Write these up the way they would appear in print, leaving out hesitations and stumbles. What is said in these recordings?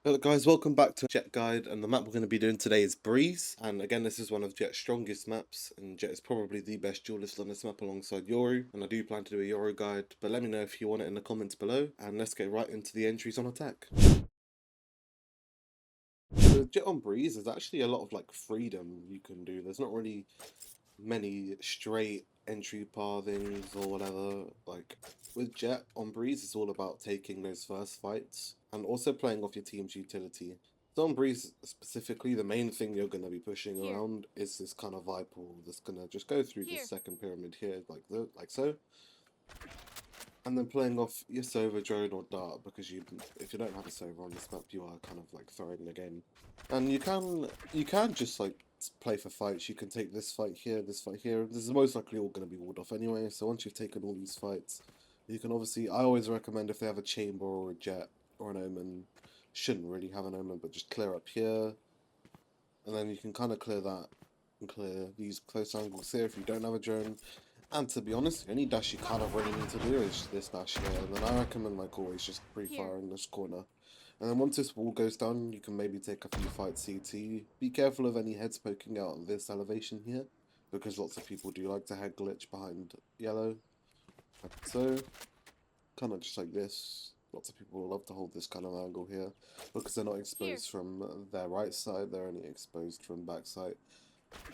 Hello guys, welcome back to Jett Guide, and the map we're going to be doing today is Breeze. And again, this is one of Jett's strongest maps, and Jett is probably the best duelist on this map alongside Yoru. And I do plan to do a Yoru guide, but let me know if you want it in the comments below, and let's get right into the entries on attack. So Jett on Breeze, there's actually a lot of like freedom you can do. There's not really many straight entry pathings or whatever. Like with Jett on Breeze, it's all about taking those first fights and also playing off your team's utility. So on Breeze specifically, the main thing you're going to be pushing around is this kind of vibe pool that's going to just go through this second pyramid here, like so. And then playing off your Sova, drone, or dart, because if you don't have a Sova on this map, you are kind of like throwing the game. And you can just like play for fights. You can take this fight here, this fight here. This is most likely all going to be walled off anyway. So once you've taken all these fights, you can obviously. I always recommend if they have a chamber or a Jett or an omen, shouldn't really have an omen, but just clear up here, and then you can kind of clear that and clear these close angles here if you don't have a drone. And to be honest, the only dash you kind of really need to do is this dash here. And then I recommend, like always, just pre-firing this corner. And then once this wall goes down, you can maybe take a few fights CT. Be careful of any heads poking out of this elevation here, because lots of people do like to head glitch behind yellow. Like so, kind of just like this. Lots of people love to hold this kind of angle here, because they're not exposed from their right side, they're only exposed from back side.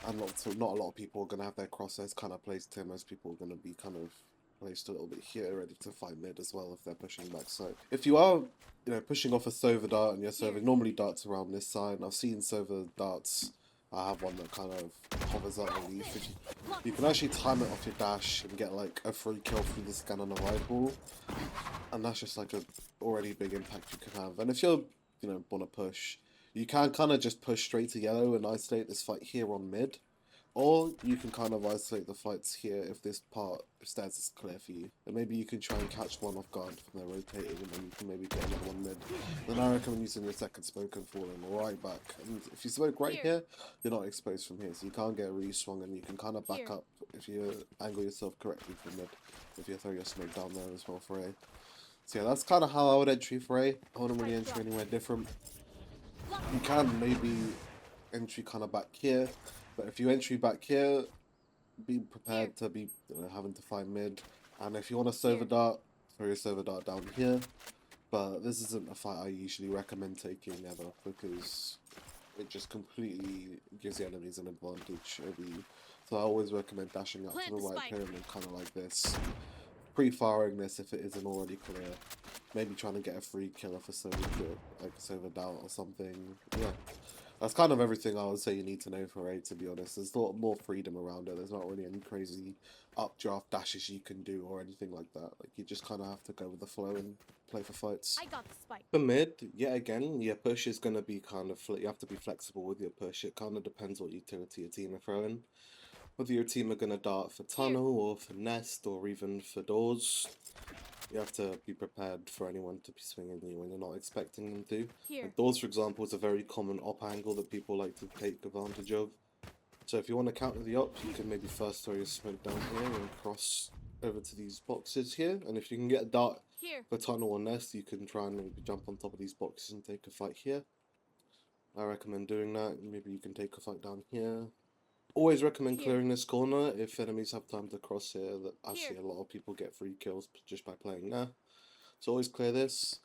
And not a lot of people are going to have their crosshairs kind of placed here. Most people are going to be kind of placed a little bit here, ready to fight mid as well if they're pushing back. So if you are, pushing off a Sova dart, and your Sova normally darts around this side, and I've seen Sova darts. I have one that kind of hovers out the leaf. You can actually time it off your dash and get like a free kill through the scan on a ride ball, and that's just like a already big impact you can have. And if you're, want to push, you can kind of just push straight to yellow and isolate this fight here on mid. Or you can kind of isolate the fights here if this part of stairs is clear for you. And maybe you can try and catch one off guard from their rotating, and then you can maybe get another one mid. Then I recommend using your second smoke and falling right back. And if you smoke right here, you're not exposed from here, so you can't get really swung, and you can kind of back up if you angle yourself correctly from mid. If you throw your smoke down there as well for A. So yeah, that's kind of how I would entry for A. I wouldn't really enter anywhere different. You can maybe entry kind of back here, but if you entry back here, be prepared to be having to find mid. And if you want a Sova dart, throw your Sova dart down here. But this isn't a fight I usually recommend taking ever, because it just completely gives the enemies an advantage over you. So I always recommend dashing up to the right pyramid, kind of like this. Pre-firing this if it isn't already clear. Maybe trying to get a free kill off a Sova, like a Sova dart or something. Yeah. That's kind of everything I would say you need to know for A, to be honest. There's a lot more freedom around it. There's not really any crazy updraft dashes you can do or anything like that. Like, you just kind of have to go with the flow and play for fights. I got the spike. For mid, yet again, your push is going to be kind of... You have to be flexible with your push. It kind of depends what utility your team are throwing. Whether your team are going to dart for tunnel or for nest or even for doors. You have to be prepared for anyone to be swinging you when you're not expecting them to. Like doors, for example, is a very common op angle that people like to take advantage of. So if you want to counter the op, you can maybe first throw your smoke down here and cross over to these boxes here. And if you can get a dart for tunnel or nest, you can try and maybe jump on top of these boxes and take a fight here. I recommend doing that. Maybe you can take a fight down here. Always recommend clearing this corner if enemies have time to cross here. That I see a lot of people get free kills just by playing there. So always clear this.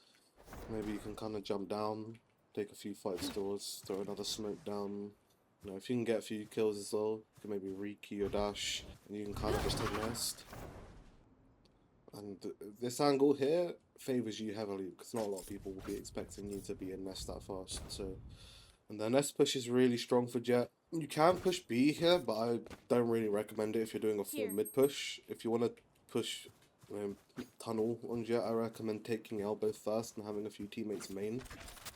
Maybe you can kind of jump down, take a few fight doors, throw another smoke down. If you can get a few kills as well, you can maybe re-key your dash, and you can kind of just take nest. And this angle here favors you heavily, because not a lot of people will be expecting you to be in nest that fast. So, and the nest push is really strong for Jett. You can push B here, but I don't really recommend it if you're doing a full mid push. If you want to push tunnel on Jett, I recommend taking elbow first and having a few teammates main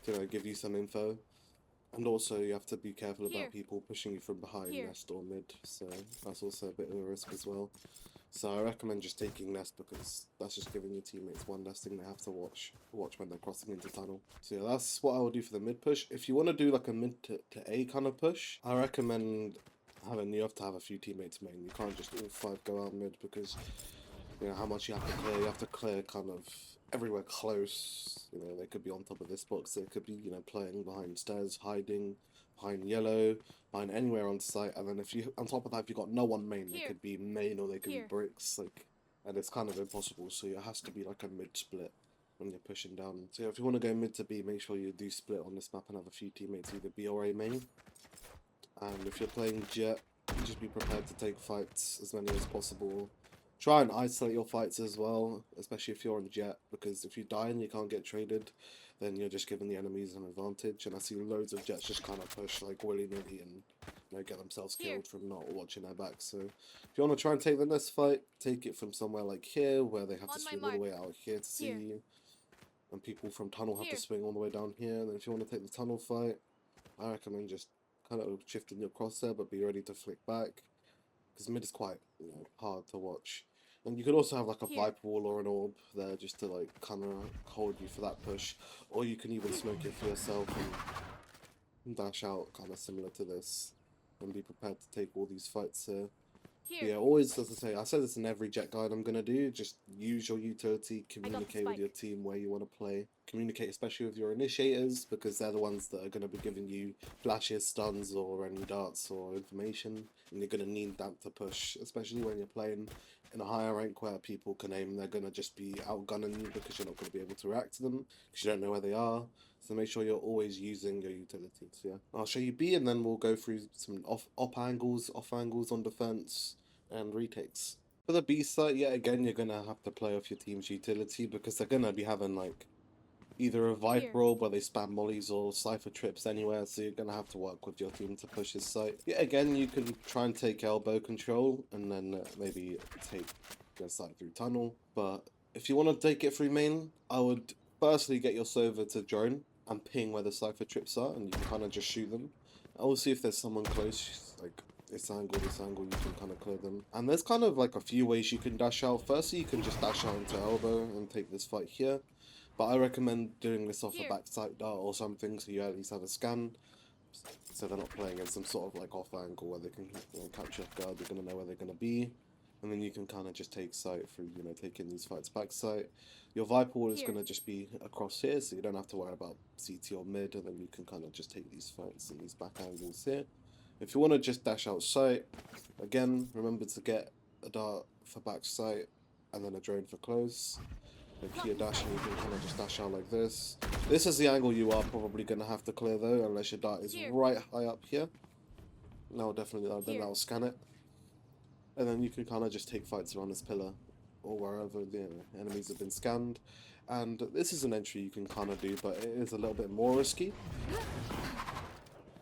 to give you some info. And also you have to be careful about people pushing you from behind nest or mid, so that's also a bit of a risk as well. So I recommend just taking nest, because that's just giving your teammates one less thing they have to watch when they're crossing into tunnel. So yeah, that's what I would do for the mid push. If you want to do like a mid to A kind of push, I recommend you have to have a few teammates main. You can't just all 5 go out mid, because how much you have to clear. You have to clear kind of everywhere close. You know, they could be on top of this box. They could be, you know, playing behind stairs, hiding behind yellow, behind anywhere on site. And then if you, on top of that, if you got no one main, they could be main or they could be bricks. Like, and it's kind of impossible. So it has to be like a mid split when you're pushing down. So yeah, if you want to go mid to B, make sure you do split on this map and have a few teammates either B or A main. And if you're playing Jett, just be prepared to take fights, as many as possible. Try and isolate your fights as well, especially if you're on Jett, because if you die and you can't get traded, then you're just giving the enemies an advantage. And I see loads of Jetts just kind of push like willy-nilly and, you know, get themselves killed from not watching their back. So if you want to try and take the next fight, take it from somewhere like here, where they have to swing all the way out here to see you. And people from tunnel have to swing all the way down here. And then if you want to take the tunnel fight, I recommend just kind of shifting your crosshair, but be ready to flick back, because mid is quite, you know, hard to watch. And you could also have like a Viper wall or an orb there just to like kind of hold you for that push, or you can even smoke it for yourself and dash out, kind of similar to this, and be prepared to take all these fights here. Yeah, always, as I say, I said this in every Jett guide I'm going to do, just use your utility, communicate with your team where you want to play. Communicate especially with your initiators, because they're the ones that are going to be giving you flashes, stuns, or any darts or information, and you're going to need that to push, especially when you're playing in a higher rank where people can aim. They're going to just be outgunning you because you're not going to be able to react to them, because you don't know where they are. So make sure you're always using your utilities. Yeah, I'll show you B, and then we'll go through some off angles on defense, and retakes. For the B site, yet again, you're gonna have to play off your team's utility, because they're gonna be having like either a Viper roll where they spam mollies or Cypher trips anywhere, so you're gonna have to work with your team to push his site. Yet again, you can try and take elbow control and then maybe take your site through tunnel. But if you want to take it through main, I would firstly get your Sova to drone and ping where the Cypher trips are, and you can kind of just shoot them. I will see if there's someone close, like this angle, you can kind of clear them. And there's kind of like a few ways you can dash out. Firstly, you can just dash out into elbow and take this fight here. But I recommend doing this off a backside dart or something, so you at least have a scan, so they're not playing in some sort of like off angle where they can, you know, capture off guard. You're gonna know where they're gonna be, and then you can kind of just take sight through, you know, taking these fights backside. Your Viper wall is gonna just be across here, so you don't have to worry about CT or mid, and then you can kind of just take these fights and these back angles here. If you want to just dash out sight, again, remember to get a dart for back sight and then a drone for close. Like here dashing, you can kind of just dash out like this. This is the angle you are probably going to have to clear though, unless your dart is right high up here. No, definitely, then I'll scan it. And then you can kind of just take fights around this pillar or wherever the enemies have been scanned. And this is an entry you can kind of do, but it is a little bit more risky.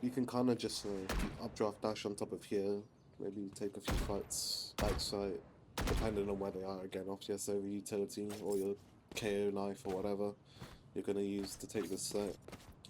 You can kind of just updraft dash on top of here, maybe take a few fights backside, depending on where they are, again, off your Sova utility or your KO knife or whatever you're going to use to take this site.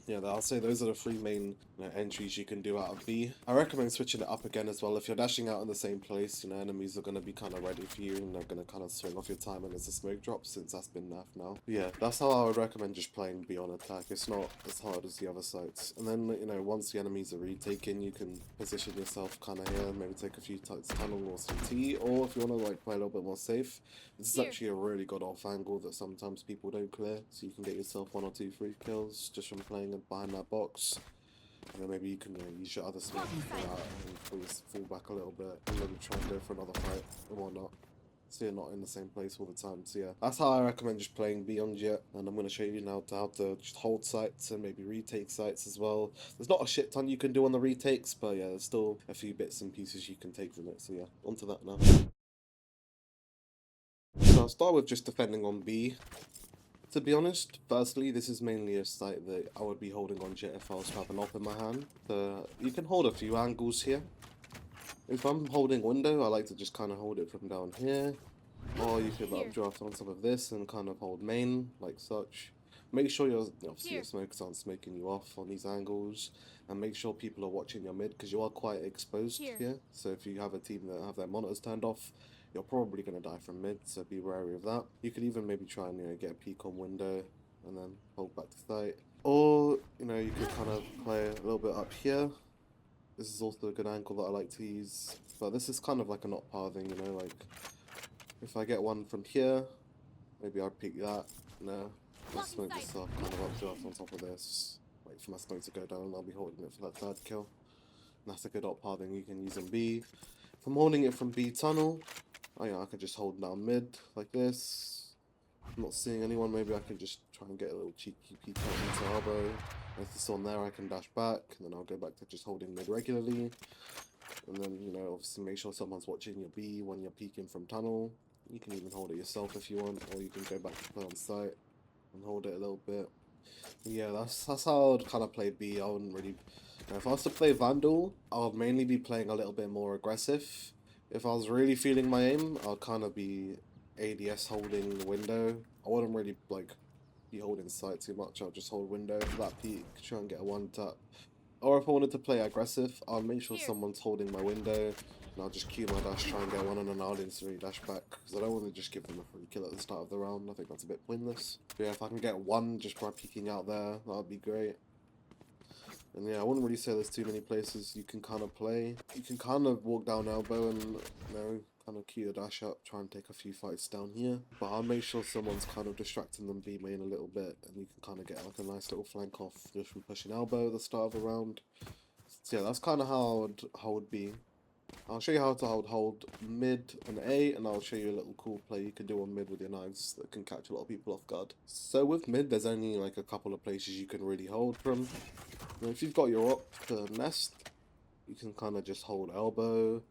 Yeah, I'll say those are the three main, you know, entries you can do out of B. I recommend switching it up again as well. If you're dashing out in the same place, you know, enemies are going to be kind of ready for you, and they're going to kind of swing off your time and there's a smoke drop, since that's been nerfed now. Yeah, that's how I would recommend just playing B on attack. It's not as hard as the other sites. And then, you know, once the enemies are retaken, you can position yourself kind of here, maybe take a few tights tunnel or CT, or if you want to like play a little bit more safe, this is actually a really good off angle that sometimes people don't clear, so you can get yourself 1 or 2 free kills just from playing behind that box. And then maybe you can use your other smoke for that and just fall back a little bit and then try and go for another fight and whatnot, so you're not in the same place all the time. So yeah, that's how I recommend just playing beyond Jett, and I'm going to show you now how to just hold sites and maybe retake sites as well. There's not a shit ton you can do on the retakes, but yeah, there's still a few bits and pieces you can take from it. So yeah, onto that now. So I'll start with just defending on B. To be honest, firstly, this is mainly a site that I would be holding on Jett if I was to have an op in my hand. You can hold a few angles here. If I'm holding window, I like to just kind of hold it from down here. Or you could updraft on top of this and kind of hold main, like such. Make sure obviously your smokers aren't smoking you off on these angles. And make sure people are watching your mid, because you are quite exposed here. So if you have a team that have their monitors turned off, you're probably going to die from mid, so be wary of that. You could even maybe try and, you know, get a peek on window and then hold back to sight. Or, you know, you could kind of play a little bit up here. This is also a good angle that I like to use. But this is kind of like a not pathing, you know, like if I get one from here, maybe I'll peek that No, I'll smoke this up, kind of updraft on top of this. Wait for my smoke to go down, I'll be holding it for that third kill. And that's a good op pathing you can use on B. If I'm holding it from B tunnel, oh yeah, I could just hold down mid like this. I'm not seeing anyone, maybe I can just try and get a little cheeky peek out into elbow. If it's on there, I can dash back, and then I'll go back to just holding mid regularly. And then, you know, obviously make sure someone's watching your B when you're peeking from tunnel. You can even hold it yourself if you want, or you can go back to play on site and hold it a little bit. Yeah, that's how I'd kind of play B. I wouldn't really... If I was to play Vandal, I would mainly be playing a little bit more aggressive. If I was really feeling my aim, I'll kind of be ADS holding the window. I wouldn't really like be holding sight too much. I'll just hold window for that peek, try and get a one tap. Or if I wanted to play aggressive, I'll make sure someone's holding my window, and I'll just cue my dash, try and get one, and then I'll instantly dash back, because I don't want to just give them a free kill at the start of the round. I think that's a bit pointless. But yeah, if I can get one just by peeking out there, that would be great. And yeah, I wouldn't really say there's too many places you can kind of play. You can kind of walk down elbow and, you know, kind of cue a dash up, try and take a few fights down here. But I'll make sure someone's kind of distracting them B main a little bit, and you can kind of get like a nice little flank off just from pushing elbow at the start of the round. So yeah, that's kind of how I would hold B. I'll show you how to hold mid and A, and I'll show you a little cool play you can do on mid with your knives that can catch a lot of people off guard. So with mid, there's only like a couple of places you can really hold from. And if you've got your op to nest, you can kind of just hold elbow.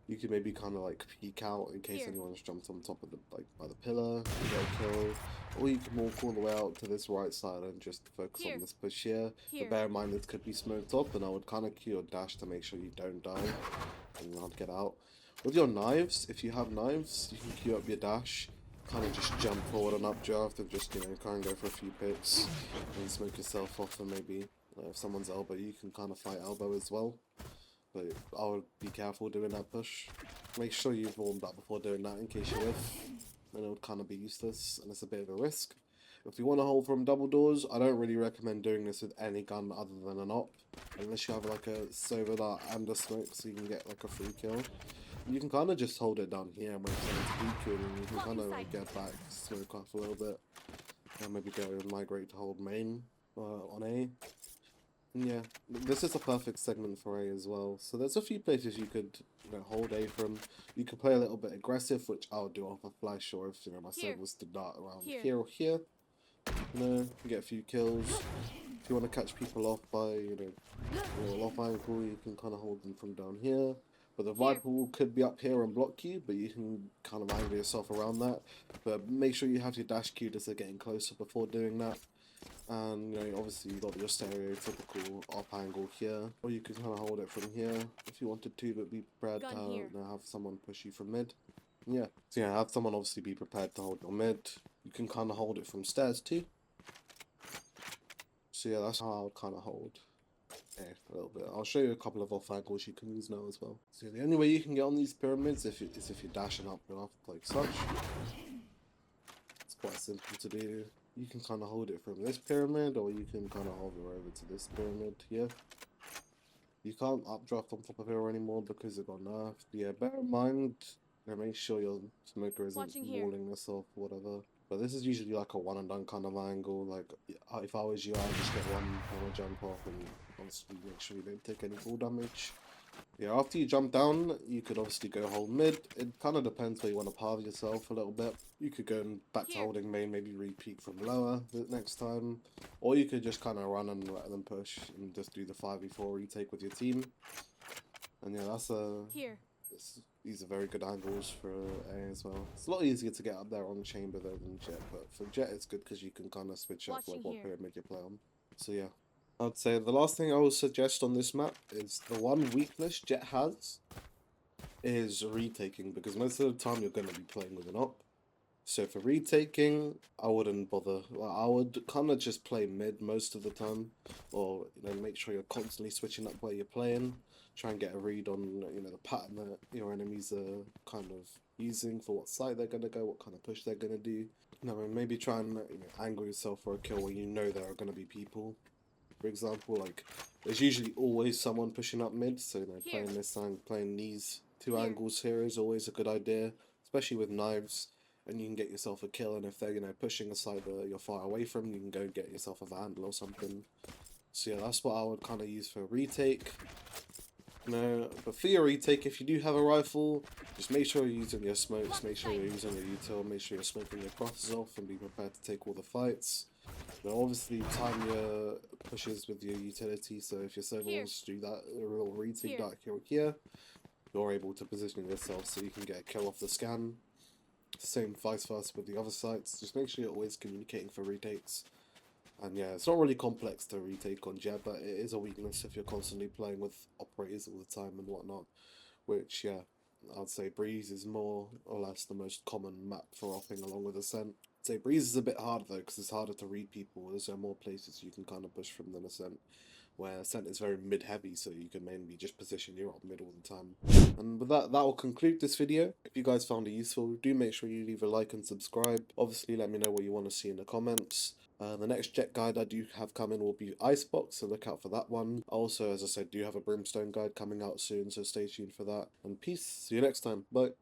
You can maybe kind of like peek out in case anyone's jumped on top of the by the pillar, you get a kill. Or you can walk all the way out to this right side and just focus on this push here. But bear in mind this could be smoked up, and I would kind of cue your dash to make sure you don't die and not get out. With your knives, if you have knives, you can queue up your dash, kind of just jump forward and updraft and just, you know, kind of go for a few picks and smoke yourself off, and maybe if someone's elbow, you can kind of fight elbow as well. But I would be careful doing that push. Make sure you've warmed up before doing that in case you whiff, and it would kind of be useless and it's a bit of a risk. If you want to hold from double doors, I don't really recommend doing this with any gun other than an op, unless you have like a Sova Dart and a smoke so you can get like a free kill. You can kind of just hold it down here and wait for someone to peek you, and you can kind of like get back, smoke off a little bit, and maybe go and migrate to hold main on A. And yeah, this is a perfect segment for A as well. So there's a few places you could, you know, hold A from. You could play a little bit aggressive, which I'll do off a flash, or if, you know, my serve was to dart around here or here, you know, get a few kills. If you want to catch people off by, you know, off angle, you can kind of hold them from down here. But the Viper wall could be up here and block you, but you can kind of angle yourself around that. But make sure you have your dash queued as they're getting closer before doing that. And, you know, obviously you've got your stereotypical up angle here, or you can kind of hold it from here if you wanted to, but be prepared to you know, have someone push you from mid. Yeah, so yeah, have someone obviously be prepared to hold your mid. You can kind of hold it from stairs too. So yeah, that's how I would kind of hold a little bit. I'll show you a couple of off angles you can use now as well. So the only way you can get on these pyramids is if you're dashing up and off like such. It's quite simple to do. You can kind of hold it from this pyramid, or you can kind of hover over to this pyramid here. You can't updraft on top of here anymore because it got nerfed. Yeah, bear in mind, you know, make sure your smoker isn't walling this off or whatever. But this is usually like a one and done kind of angle. Like, if I was you, I'd just get one jump off and obviously make sure you don't take any full damage. Yeah, after you jump down, you could obviously go hold mid. It kind of depends where you want to path yourself a little bit. You could go back to holding main, maybe re-peek from lower the next time. Or you could just kind of run and let them push and just do the 5v4 retake with your team. And yeah, these are very good angles for A as well. It's a lot easier to get up there on chamber though than Jett, but for Jett it's good because you can kind of switch up like what pyramid you play on. So yeah. I'd say the last thing I would suggest on this map is the one weakness Jett has is retaking, because most of the time you're going to be playing with an op. So for retaking, I wouldn't bother. I would kind of just play mid most of the time, or, you know, make sure you're constantly switching up where you're playing. Try and get a read on, you know, the pattern that your enemies are kind of using for what side they're going to go, what kind of push they're going to do. You know, and maybe try and, you know, angle yourself for a kill where you know there are going to be people. For example, like, there's usually always someone pushing up mid, so, you know, playing this and playing these two angles here is always a good idea, especially with knives. and you can get yourself a kill. And if they're, you know, pushing a side that you're far away from, you can go get yourself a vandal or something. So yeah, that's what I would kind of use for a retake. No, but for your retake, if you do have a rifle, just make sure you're using your smokes, make sure you're using your util, make sure you're smoking your crosses off, and be prepared to take all the fights. Now obviously time your pushes with your utility, so if your server wants to do that, a real retake dark hero here, you're able to position yourself so you can get a kill off the scan. Same vice versa with the other sites, just make sure you're always communicating for retakes. And yeah, it's not really complex to retake on Jett, but it is a weakness if you're constantly playing with operators all the time and whatnot. Which, yeah, I'd say Breeze is more or less the most common map for opping along with Ascent. I'd say Breeze is a bit harder though, because it's harder to read people. There's more places you can kind of push from than Ascent. Where Ascent is very mid-heavy, so you can mainly just position your op mid all the time. And with that, that will conclude this video. If you guys found it useful, do make sure you leave a like and subscribe. Obviously, let me know what you want to see in the comments. The next Jett guide I do have coming will be Icebox, so look out for that one. Also, as I said, do have a Brimstone guide coming out soon, so stay tuned for that. And peace, see you next time, bye.